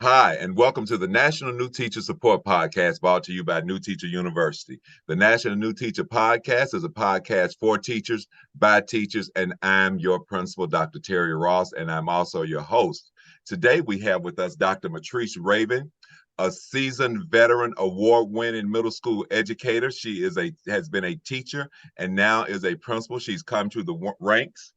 Hi, and welcome to the National New Teacher Support Podcast brought to you by New Teacher University. The National New Teacher Podcast is a podcast for teachers, by teachers, and I'm your principal, Dr. Terry Ross, and I'm also your host. Today we have with us Dr. Matrice Raven, a seasoned veteran award-winning middle school educator. She has been a teacher and now is a principal. She's come through the ranks.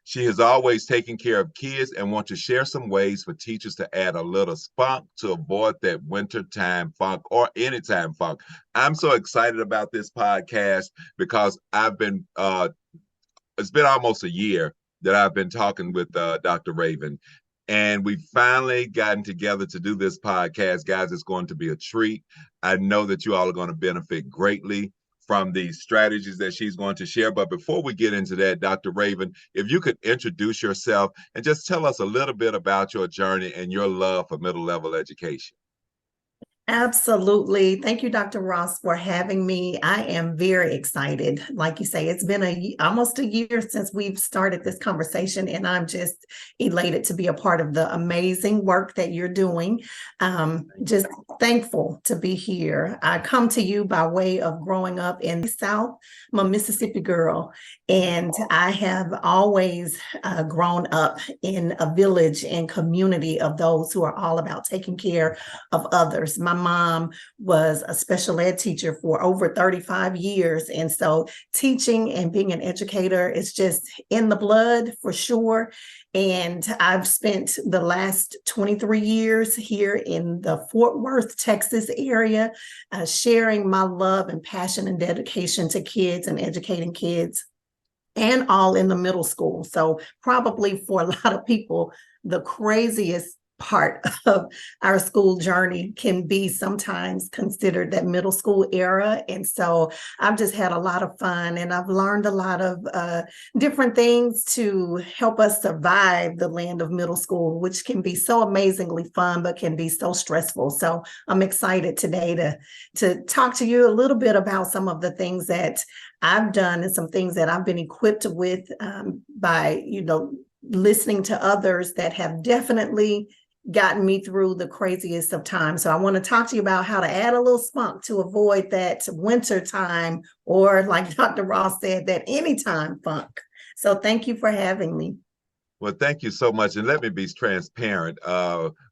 She has always taken care of kids and wants to share some ways for teachers to add a little spunk to avoid that wintertime funk or anytime funk. I'm so excited about this podcast because it's been almost a year that I've been talking with Dr. Raven. And we finally gotten together to do this podcast. Guys, it's going to be a treat. I know that you all are going to benefit greatly from the strategies that she's going to share. But before we get into that, Dr. Raven, if you could introduce yourself and just tell us a little bit about your journey and your love for middle level education. Absolutely. Thank you, Dr. Ross, for having me. I am very excited. Like you say, it's been almost a year since we've started this conversation, and I'm just elated to be a part of the amazing work that you're doing. Just thankful to be here. I come to you by way of growing up in the South. I'm a Mississippi girl, and I have always grown up in a village and community of those who are all about taking care of others. My mom was a special ed teacher for over 35 years. And so teaching and being an educator is just in the blood for sure. And I've spent the last 23 years here in the Fort Worth, Texas area, sharing my love and passion and dedication to kids and educating kids, and all in the middle school. So probably for a lot of people, the craziest part of our school journey can be sometimes considered that middle school era. And so I've just had a lot of fun, and I've learned a lot of different things to help us survive the land of middle school, which can be so amazingly fun, but can be so stressful. So I'm excited today to talk to you a little bit about some of the things that I've done and some things that I've been equipped with by, listening to others that have definitely gotten me through the craziest of times. So I want to talk to you about how to add a little spunk to avoid that winter time, or like Dr. Ross said, that anytime funk. So thank you for having me. Well, thank you so much. And let me be transparent.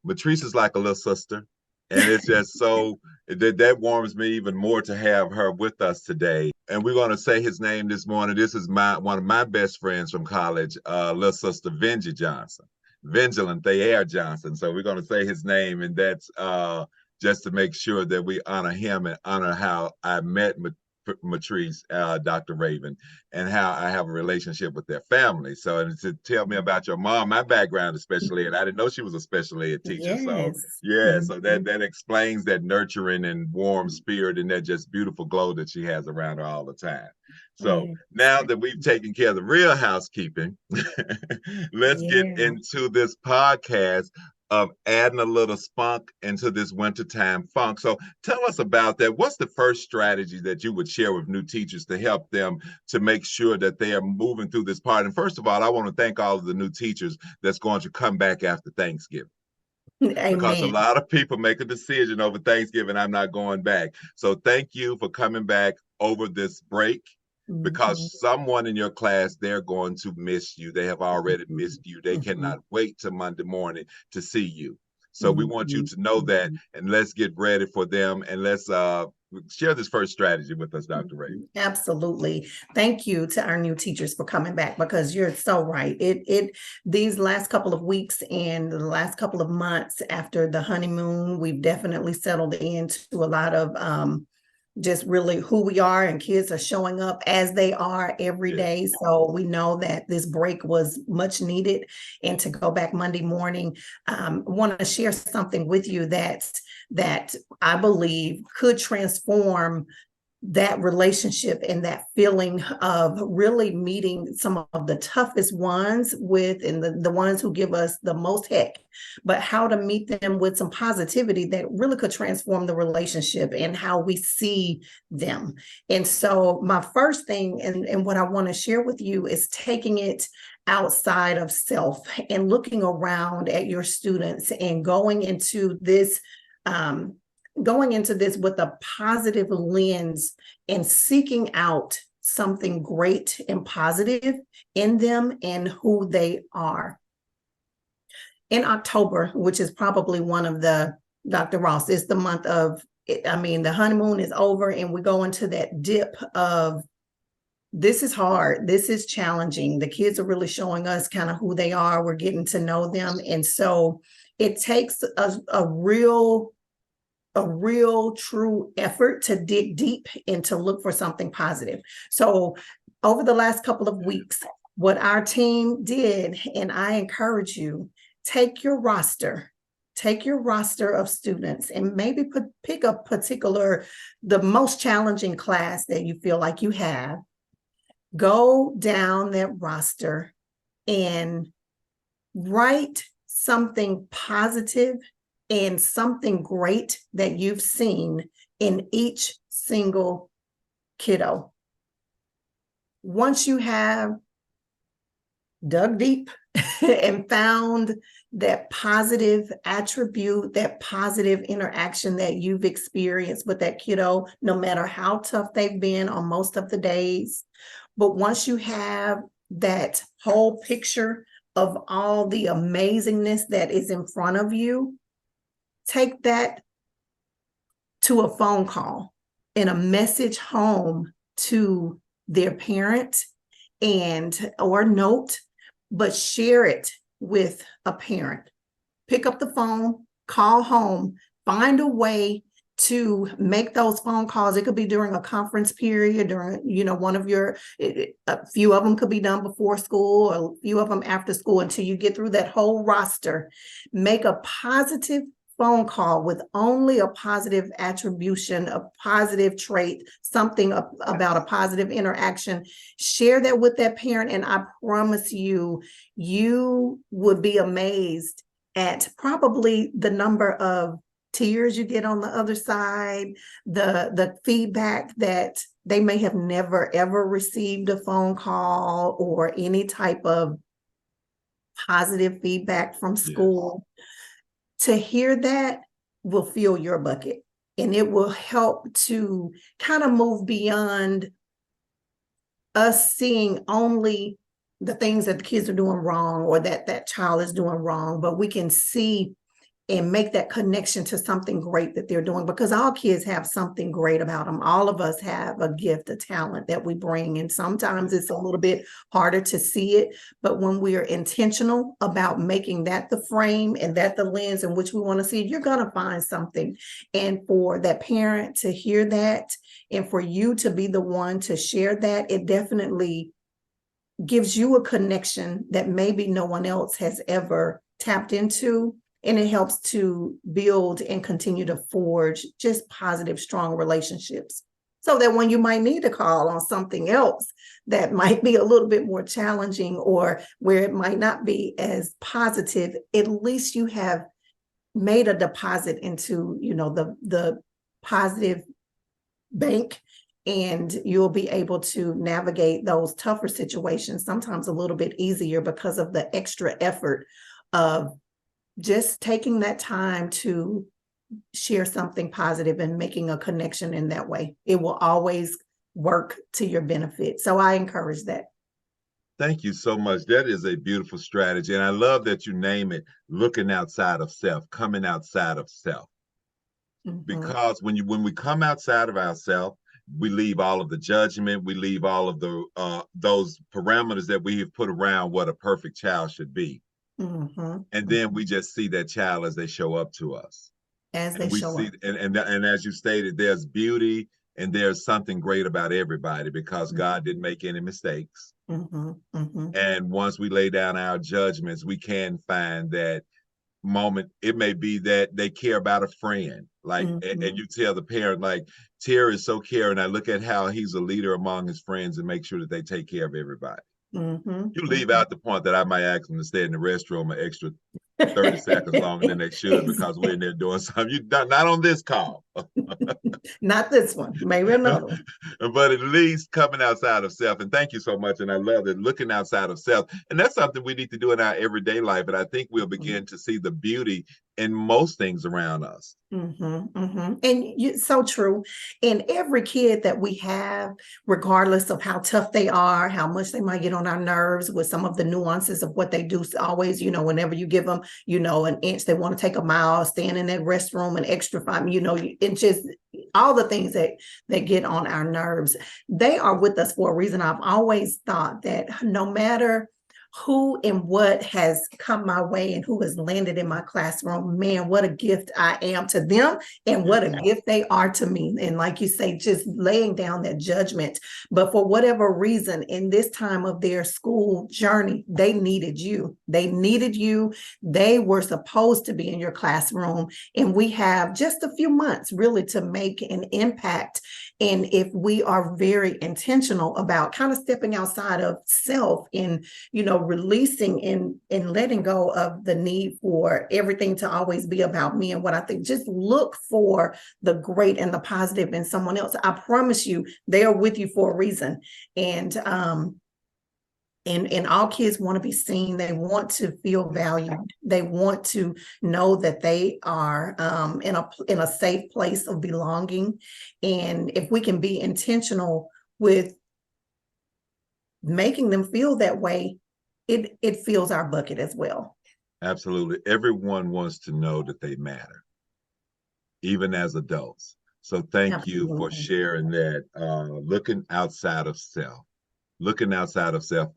Matrice is like a little sister. And it's just so that warms me even more to have her with us today. And we're going to say his name this morning. This is one of my best friends from college, little sister Vengie Johnson. Vigilant Thayer Johnson. So we're going to say his name, and that's just to make sure that we honor him and honor how I met Matrice, Dr. Raven, and how I have a relationship with their family. So to tell me about your mom, my background is special ed. I didn't know she was a special ed teacher. Yes. So yeah, so that explains that nurturing and warm spirit and that just beautiful glow that she has around her all the time. So now that we've taken care of the real housekeeping, let's get into this podcast of adding a little spunk into this wintertime funk. So tell us about that. What's the first strategy that you would share with new teachers to help them to make sure that they are moving through this part? And first of all, I want to thank all of the new teachers that's going to come back after Thanksgiving. Amen. Because a lot of people make a decision over Thanksgiving, I'm not going back. So thank you for coming back over this break. Because someone in your class, they're going to miss you. They have already missed you. They cannot wait till Monday morning to see you. So we want you to know that, and let's get ready for them. And let's share this first strategy with us, Dr. Raven. Absolutely. Thank you to our new teachers for coming back, because you're so right. These last couple of weeks and the last couple of months after the honeymoon, we've definitely settled into a lot of just really who we are, and kids are showing up as they are every day. So we know that this break was much needed, and to go back Monday morning, want to share something with you that I believe could transform that relationship and that feeling of really meeting some of the toughest ones and the ones who give us the most heck, but how to meet them with some positivity that really could transform the relationship and how we see them. And so my first thing and what I want to share with you is taking it outside of self and looking around at your students and going into this with a positive lens and seeking out something great and positive in them and who they are. In October, which is probably one of the, Dr. Ross, it's the month of, the honeymoon is over and we go into that dip of, this is hard, this is challenging. The kids are really showing us kind of who they are. We're getting to know them. And so it takes a real true effort to dig deep and to look for something positive. So over the last couple of weeks, what our team did, and I encourage you, take your roster of students and maybe pick a particular, the most challenging class that you feel like you have. Go down that roster and write something positive and something great that you've seen in each single kiddo. Once you have dug deep and found that positive attribute, that positive interaction that you've experienced with that kiddo, no matter how tough they've been on most of the days, but once you have that whole picture of all the amazingness that is in front of you, take that to a phone call and a message home to their parent or note, but share it with a parent. Pick up the phone, call home, find a way to make those phone calls. It could be during a conference period, during, one of a few of them could be done before school, or a few of them after school, until you get through that whole roster. Make a positive phone call with only a positive attribution, a positive trait, something about a positive interaction. Share that with that parent, and I promise you, you would be amazed at probably the number of tears you get on the other side, the feedback that they may have never ever received a phone call or any type of positive feedback from school. Yes. To hear that will fill your bucket, and it will help to kind of move beyond us seeing only the things that the kids are doing wrong or that child is doing wrong, but we can see and make that connection to something great that they're doing, because all kids have something great about them. All of us have a gift, a talent that we bring, and sometimes it's a little bit harder to see it, but when we are intentional about making that the frame and that the lens in which we want to see it, you're going to find something. And for that parent to hear that, and for you to be the one to share that, it definitely gives you a connection that maybe no one else has ever tapped into. And it helps to build and continue to forge just positive, strong relationships, so that when you might need to call on something else that might be a little bit more challenging, or where it might not be as positive, at least you have made a deposit into, the positive bank, and you'll be able to navigate those tougher situations sometimes a little bit easier because of the extra effort of just taking that time to share something positive and making a connection in that way. It will always work to your benefit. So I encourage that. Thank you so much. That is a beautiful strategy. And I love that you name it looking outside of self, coming outside of self. Mm-hmm. Because when we come outside of ourselves, we leave all of the judgment, we leave all of the those parameters that we have put around what a perfect child should be. Mm-hmm. And then we just see that child as they show up to us. As they show up. And as you stated, there's beauty and there's something great about everybody, because mm-hmm. God didn't make any mistakes. Mm-hmm. Mm-hmm. And once we lay down our judgments, we can find that moment. It may be that they care about a friend, like, mm-hmm. and you tell the parent, like, Terry is so caring. I look at how he's a leader among his friends and make sure that they take care of everybody. Mm-hmm. You leave out the point that I might ask them to stay in the restroom an extra 30 seconds longer than they should because we're in there doing something. You not on this call. Not this one, maybe another one. But at least coming outside of self. And thank you so much. And I love it, looking outside of self. And that's something we need to do in our everyday life. And I think we'll begin to see the beauty in most things around us. And so true. And every kid that we have, regardless of how tough they are, how much they might get on our nerves with some of the nuances of what they do, always, whenever you give them, an inch, they want to take a mile, stand in that restroom an extra 5, it just all the things that get on our nerves, they are with us for a reason. I've always thought that no matter who and what has come my way and who has landed in my classroom, man, what a gift I am to them and what a gift they are to me. And like you say, just laying down that judgment. But for whatever reason, in this time of their school journey, they needed you. They needed you. They were supposed to be in your classroom. And we have just a few months really to make an impact. And if we are very intentional about kind of stepping outside of self and, releasing and letting go of the need for everything to always be about me and what I think, just look for the great and the positive in someone else. I promise you, they are with you for a reason. And all kids want to be seen. They want to feel valued. They want to know that they are in a safe place of belonging. And if we can be intentional with making them feel that way, it fills our bucket as well. Absolutely. Everyone wants to know that they matter, even as adults. So thank you for sharing that. Looking outside of self.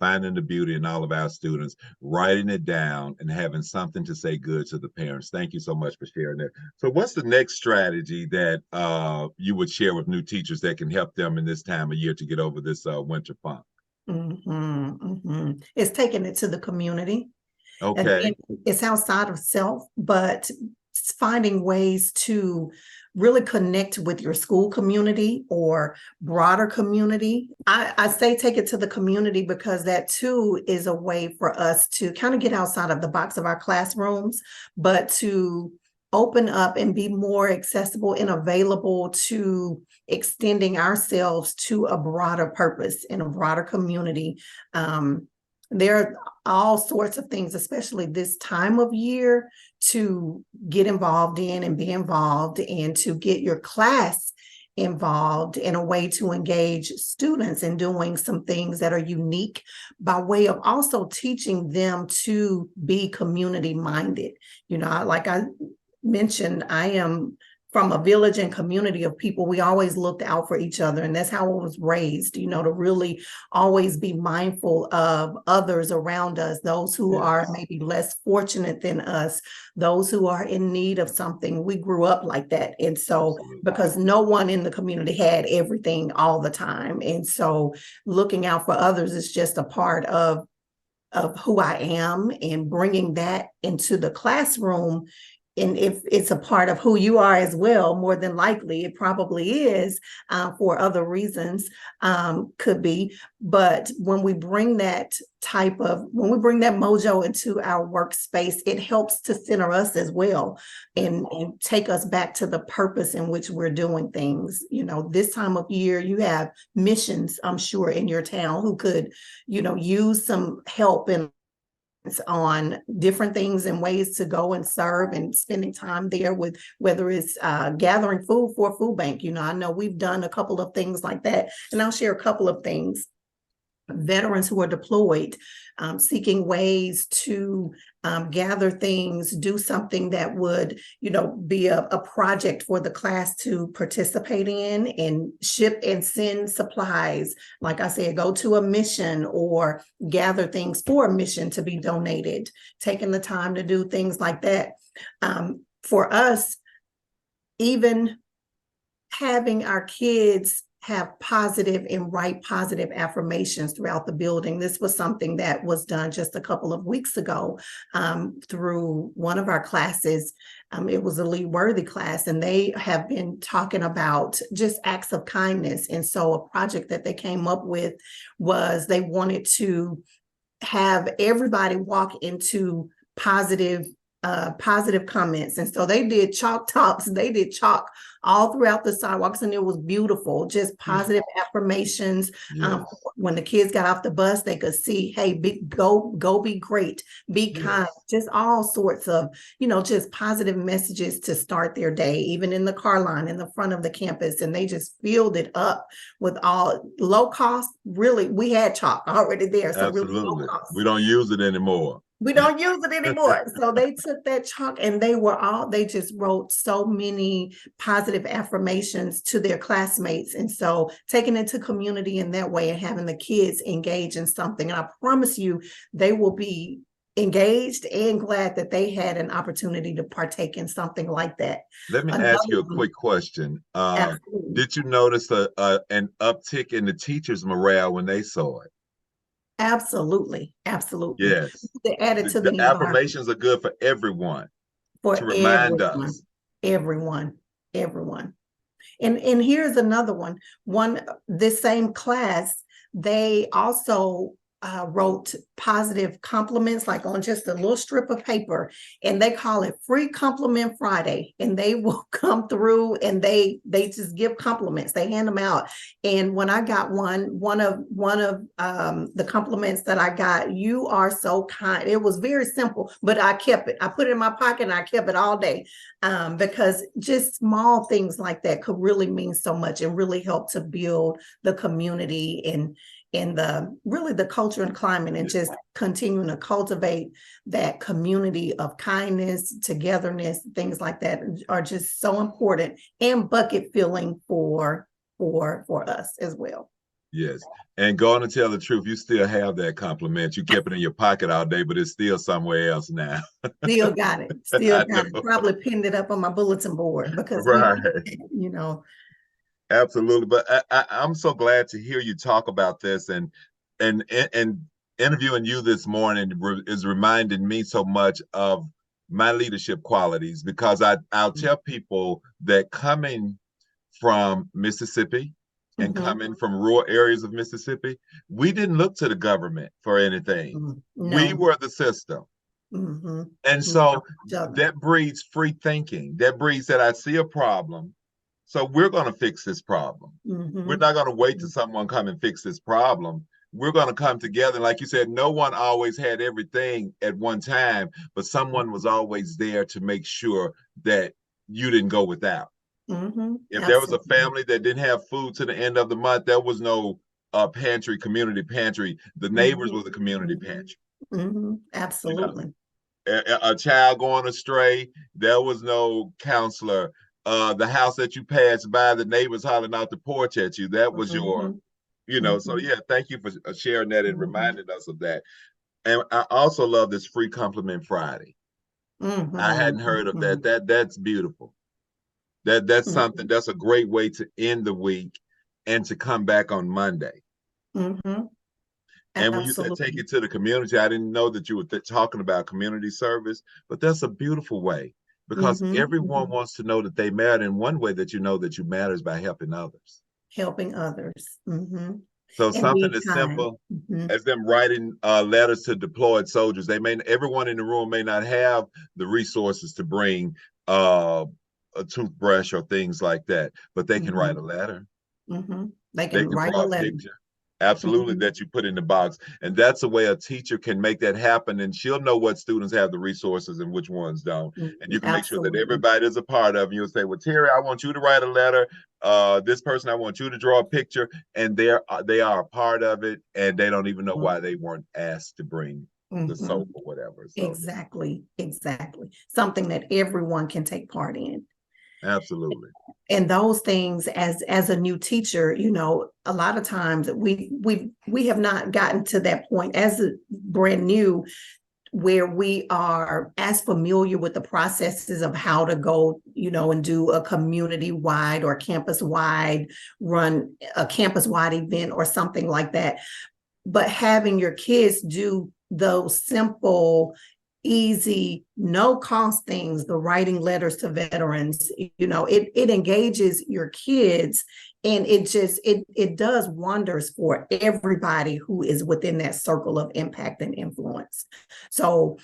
Finding the beauty in all of our students, writing it down, and having something to say good to the parents. Thank you so much for sharing that. So what's the next strategy that you would share with new teachers that can help them in this time of year to get over this winter funk? It's taking it to the community. Okay. And it's outside of self, but it's finding ways to really connect with your school community or broader community. I say take it to the community because that too is a way for us to kind of get outside of the box of our classrooms, but to open up and be more accessible and available to extending ourselves to a broader purpose in a broader community. There are all sorts of things, especially this time of year, to get involved in and be involved and to get your class involved in a way to engage students in doing some things that are unique by way of also teaching them to be community minded. Like I mentioned, I am from a village and community of people. We always looked out for each other. And that's how I was raised, to really always be mindful of others around us, those who are maybe less fortunate than us, those who are in need of something. We grew up like that. And so, because no one in the community had everything all the time. And so looking out for others is just a part of who I am, and bringing that into the classroom. And if it's a part of who you are as well, more than likely it probably is, for other reasons, could be. But when we bring that mojo into our workspace, it helps to center us as well and take us back to the purpose in which we're doing things. This time of year, you have missions, I'm sure, in your town who could, use some help and on different things and ways to go and serve, and spending time there with, whether it's gathering food for a food bank. I know we've done a couple of things like that, and I'll share a couple of things. Veterans who are deployed, seeking ways to gather things, do something that would, be a project for the class to participate in, and ship and send supplies. Like I said, go to a mission or gather things for a mission to be donated, taking the time to do things like that. For us, even having our kids have positive and write positive affirmations throughout the building. This was something that was done just a couple of weeks ago through one of our classes. It was a Lee Worthy class, and they have been talking about just acts of kindness. And so a project that they came up with was they wanted to have everybody walk into positive positive comments. And so they did chalk tops, they did chalk all throughout the sidewalks, and it was beautiful, just positive affirmations. Yes. When the kids got off the bus, they could see, hey, go be great, be kind, just all sorts of, just positive messages to start their day, even in the car line in the front of the campus. And they just filled it up with all low cost. Really, we had chalk already there. So really low Absolutely. cost. We don't use it anymore. We don't use it anymore. So they took that chalk and they just wrote so many positive affirmations to their classmates. And so taking it to community in that way and having the kids engage in something. And I promise you, they will be engaged and glad that they had an opportunity to partake in something like that. Let me ask you a quick question. Did you notice an uptick in the teachers' morale when they saw it? Absolutely. Absolutely. Yes. They added to The affirmations are good for everyone, to remind us. Everyone. And here's another one. This same class, they also wrote positive compliments, like on just a little strip of paper, and they call it Free Compliment Friday. And they will come through and they just give compliments. They hand them out. And when I got one of the compliments that I got, "You are so kind." It was very simple, but I kept it. I put it in my pocket and I kept it all day, because just small things like that could really mean so much and really help to build the community and the culture and climate, and just continuing to cultivate that community of kindness, togetherness, things like that are just so important and bucket filling for us as well. Yes. And go on and tell the truth, you still have that compliment. You kept it in your pocket all day, but it's still somewhere else now. Still got it. Probably pinned it up on my bulletin board because Absolutely. But I'm so glad to hear you talk about this, and interviewing you this morning is reminding me so much of my leadership qualities, because I'll tell people that coming from Mississippi and coming from rural areas of Mississippi, we didn't look to the government for anything. No. We were the system. And so that breeds free thinking. That breeds that I see a problem, so we're going to fix this problem. We're not going to wait till someone come and fix this problem. We're going to come together. Like you said, no one always had everything at one time, but someone was always there to make sure that you didn't go without. If there was a family that didn't have food to the end of the month, there was no pantry, community pantry. The neighbors was a community pantry. Absolutely. A child going astray, there was no counselor. The house that you passed by, the neighbors hollering out the porch at you, that was your, so yeah, thank you for sharing that and reminding us of that. And I also love this Free Compliment Friday. I hadn't heard of that. That's beautiful. That's something, that's a great way to end the week and to come back on Monday. And when you said take it to the community, I didn't know that you were talking about community service, but that's a beautiful way, because everyone wants to know that they matter. And one way that you know that you matter is by helping others. So and something as simple as them writing letters to deployed soldiers. Everyone in the room may not have the resources to bring a toothbrush or things like that, but they can write a letter. They can write a letter. Picture. Absolutely, that you put in the box. And that's a way a teacher can make that happen. And she'll know what students have the resources and which ones don't. And you can make sure that everybody is a part of it. You'll say, well, Terry, I want you to write a letter. This person, I want you to draw a picture. And they are a part of it. And they don't even know why they weren't asked to bring the soap or whatever. So, exactly. Something that everyone can take part in. Absolutely. And those things, as a new teacher, a lot of times we have not gotten to that point as a brand new, where we are as familiar with the processes of how to go, and do a community-wide or campus-wide run, a campus-wide event or something like that. But having your kids do those simple, easy, no cost things, the writing letters to veterans, it engages your kids, and it does wonders for everybody who is within that circle of impact and influence. So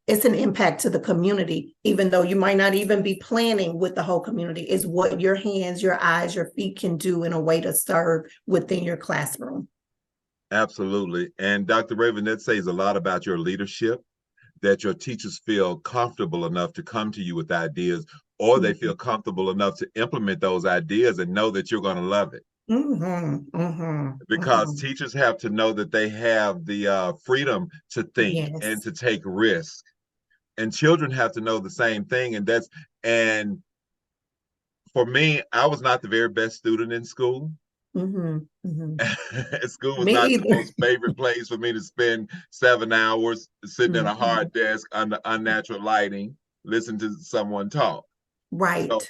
it's an impact to the community, even though you might not even be planning with the whole community. Is what your hands, your eyes, your feet can do in a way to serve within your classroom. Absolutely. And Dr. Raven, that says a lot about your leadership, that your teachers feel comfortable enough to come to you with ideas, or they feel comfortable enough to implement those ideas and know that you're going to love it. Because teachers have to know that they have the freedom to think and to take risks. And children have to know the same thing. And for me, I was not the very best student in school. School was not the most favorite place for me to spend 7 hours sitting at a hard desk under unnatural lighting, listening to someone talk. Right. So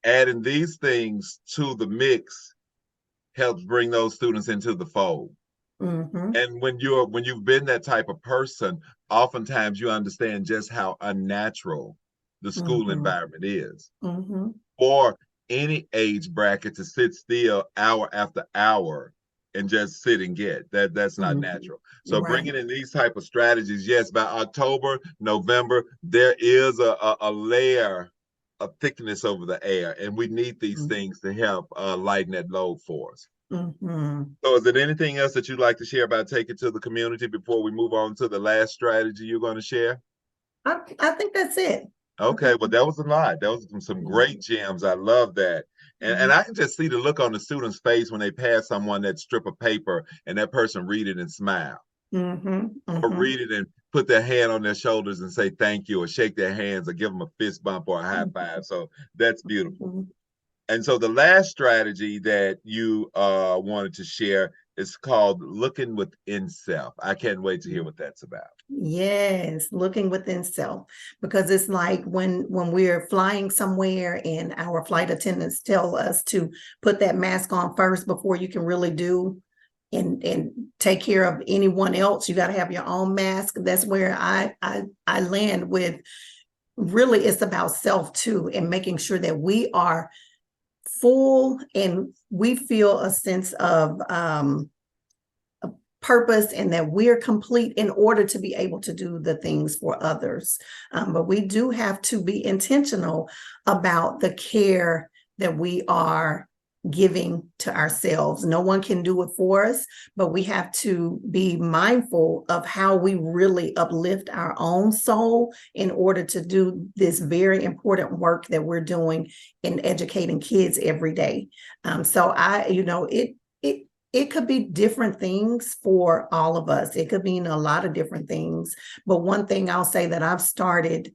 adding these things to the mix helps bring those students into the fold. And when you've been that type of person, oftentimes you understand just how unnatural the school environment is. For any age bracket to sit still hour after hour and just sit and get that's not natural. So bringing in these type of strategies, yes, by October, November, there is a layer of thickness over the air, and we need these things to help lighten that load for us. So is there anything else that you'd like to share about taking to the community before we move on to the last strategy you're going to share? I think that's it. Okay, well, that was a lot. That was some great gems. I love that. And I can just see the look on the student's face when they pass someone that strip of paper and that person read it and smile. Or read it and put their hand on their shoulders and say thank you, or shake their hands, or give them a fist bump or a high five. So that's beautiful. And so the last strategy that you wanted to share is called looking within self. I can't wait to hear what that's about. Yes, looking within self, because it's like when we're flying somewhere and our flight attendants tell us to put that mask on first before you can really do and take care of anyone else. You got to have your own mask. That's where I land with. Really, it's about self too, and making sure that we are full and we feel a sense of purpose and that we're complete in order to be able to do the things for others. But we do have to be intentional about the care that we are giving to ourselves. No one can do it for us, but we have to be mindful of how we really uplift our own soul in order to do this very important work that we're doing in educating kids every day. So it could be different things for all of us. It could mean a lot of different things. But one thing I'll say that I've started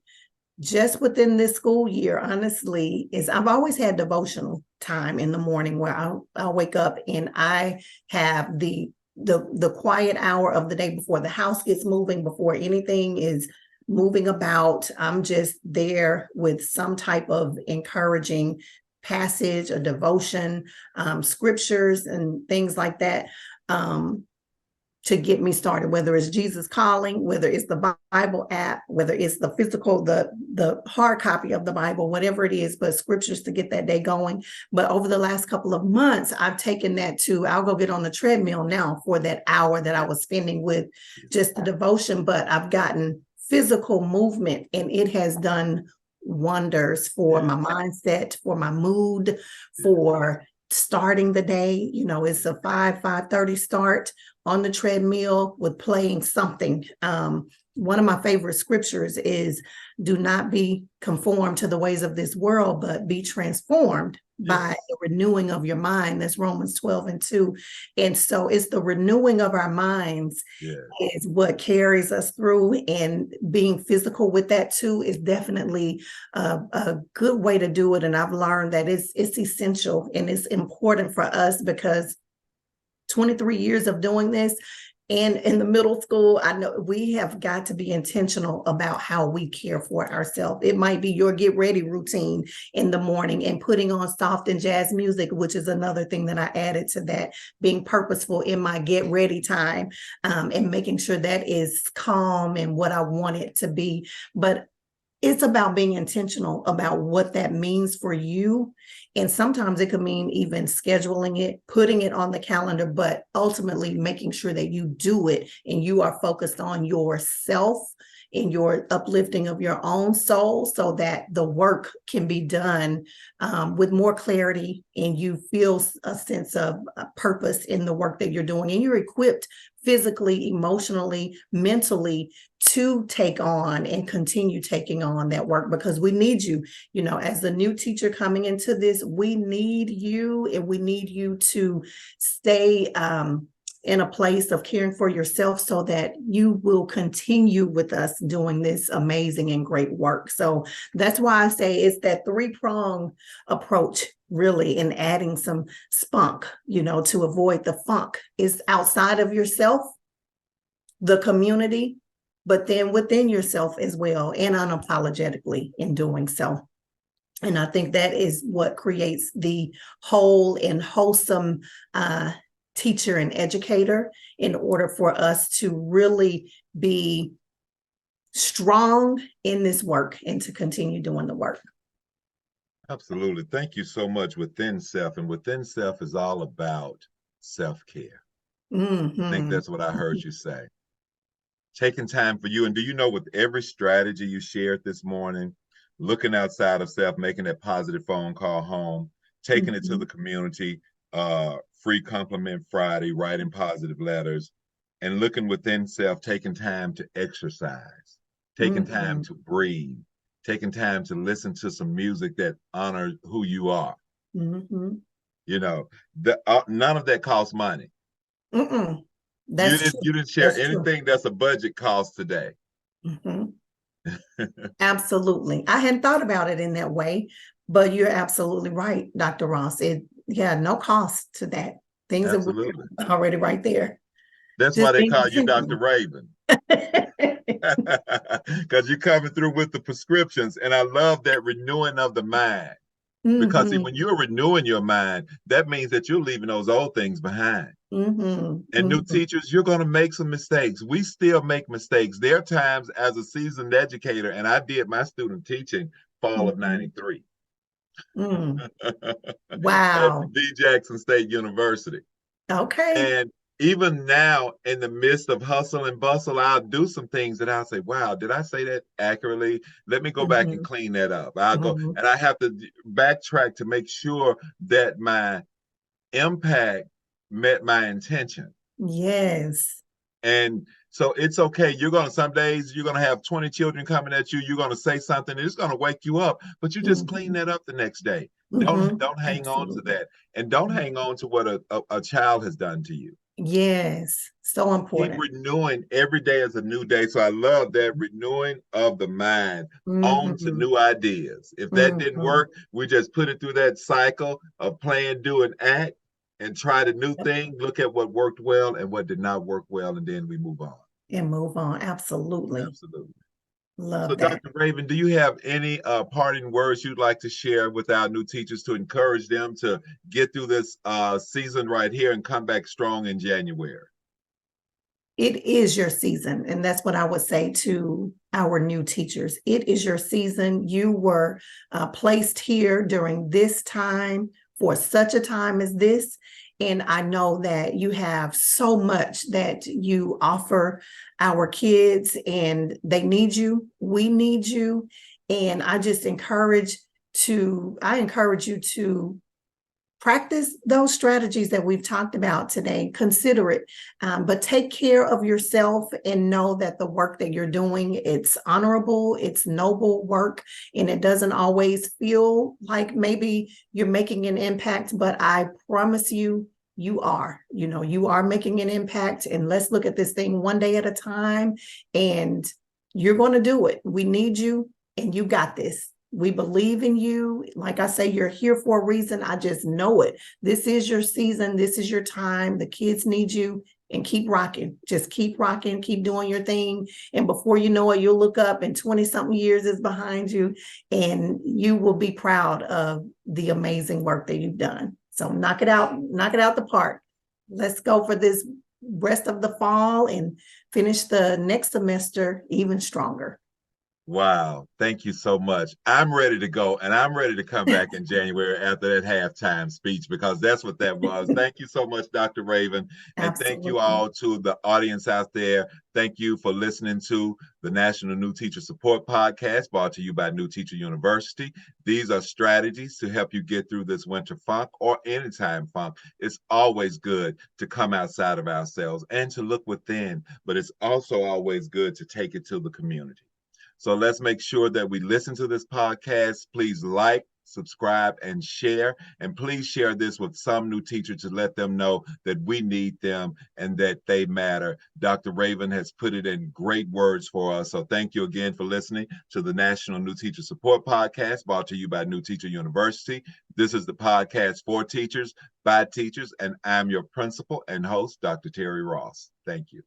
just within this school year, honestly, is I've always had devotional time in the morning where I'll wake up and I have the quiet hour of the day before the house gets moving, before anything is moving about. I'm just there with some type of encouraging passage, a devotion, scriptures and things like that, to get me started, whether it's Jesus Calling, whether it's the Bible app, whether it's the physical, the hard copy of the Bible, whatever it is, but scriptures to get that day going. But over the last couple of months, I've taken that to, I'll go get on the treadmill now for that hour that I was spending with just the devotion, but I've gotten physical movement and it has done wonders for my mindset, for my mood, for starting the day. You know, it's a 5:30 start on the treadmill with playing something. One of my favorite scriptures is, do not be conformed to the ways of this world, but be transformed by the renewing of your mind. That's Romans 12:2. And so it's the renewing of our minds is what carries us through, and being physical with that too is definitely a good way to do it. And I've learned that it's essential and it's important for us, because 23 years of doing this, and in the middle school, I know we have got to be intentional about how we care for ourselves. It might be your get ready routine in the morning and putting on soft and jazz music, which is another thing that I added to that, being purposeful in my get ready time, and making sure that is calm and what I want it to be. But it's about being intentional about what that means for you. And sometimes it could mean even scheduling it, putting it on the calendar, but ultimately making sure that you do it and you are focused on yourself in your uplifting of your own soul so that the work can be done with more clarity, and you feel a sense of purpose in the work that you're doing, and you're equipped physically, emotionally, mentally to take on and continue taking on that work, because we need you. As the new teacher coming into this, we need you, and we need you to stay in a place of caring for yourself so that you will continue with us doing this amazing and great work. So that's why I say it's that three-prong approach, really, in adding some spunk, to avoid the funk. Is outside of yourself, the community, but then within yourself as well, and unapologetically in doing so. And I think that is what creates the whole and wholesome teacher and educator, in order for us to really be strong in this work and to continue doing the work. Absolutely. Thank you so much. Within Self, and Within Self is all about self-care. Mm-hmm. I think that's what I heard you say. Taking time for you. And do you know, with every strategy you shared this morning, looking outside of self, making that positive phone call home, taking it to the community, free compliment Friday, writing positive letters, and looking within self, taking time to exercise, taking time to breathe, taking time to listen to some music that honors who you are. Mm-hmm. None of that costs money. That's true. You didn't share anything that's a budget cost today. Absolutely. I hadn't thought about it in that way, but you're absolutely right, Dr. Ross. No cost to that. Things Absolutely. are already right there. That's why they call you Dr. Raven. Because you're coming through with the prescriptions. And I love that renewing of the mind. Because see, when you're renewing your mind, that means that you're leaving those old things behind. And new teachers, you're going to make some mistakes. We still make mistakes. There are times as a seasoned educator, and I did my student teaching fall of '93. Wow. At D. Jackson State University. Okay. And even now, in the midst of hustle and bustle, I'll do some things that I'll say, wow, did I say that accurately? Let me go back and clean that up. I'll go, and I have to backtrack to make sure that my impact met my intention. Yes. And so it's okay. Some days you're going to have 20 children coming at you. You're going to say something, and it's going to wake you up, but you just clean that up the next day. Don't hang on to that. And don't hang on to what a child has done to you. Yes. So important. Keep renewing. Every day is a new day. So I love that renewing of the mind on to new ideas. If that didn't work, we just put it through that cycle of plan, do, and act, and try the new thing, look at what worked well and what did not work well, and then we move on. Absolutely. Love so, that. Dr. Raven, do you have any parting words you'd like to share with our new teachers to encourage them to get through this season right here and come back strong in January? It is your season. And that's what I would say to our new teachers. It is your season. You were placed here during this time for such a time as this. And I know that you have so much that you offer our kids, and they need you. We need you. And I encourage you to practice those strategies that we've talked about today. Consider it, but take care of yourself and know that the work that you're doing, it's honorable, it's noble work, and it doesn't always feel like maybe you're making an impact, but I promise you, you are making an impact. And let's look at this thing one day at a time, and you're going to do it. We need you, and you got this. We believe in you. Like I say, you're here for a reason. I just know it. This is your season. This is your time. The kids need you, and keep rocking. Just keep rocking, keep doing your thing. And before you know it, you'll look up and 20 something years is behind you, and you will be proud of the amazing work that you've done. So knock it out the park. Let's go for this rest of the fall and finish the next semester even stronger. Wow. Thank you so much. I'm ready to go, and I'm ready to come back in January after that halftime speech because that's what that was. Thank you so much, Dr. Raven. And thank you Absolutely. all to the audience out there. Thank you for listening to the National New Teacher Support Podcast brought to you by New Teacher University. These are strategies to help you get through this winter funk or anytime funk. It's always good to come outside of ourselves and to look within, but it's also always good to take it to the community. So let's make sure that we listen to this podcast. Please like, subscribe, and share. And please share this with some new teacher to let them know that we need them and that they matter. Dr. Raven has put it in great words for us. So thank you again for listening to the National New Teacher Support Podcast brought to you by New Teacher University. This is the podcast for teachers, by teachers, and I'm your principal and host, Dr. Terry Ross. Thank you.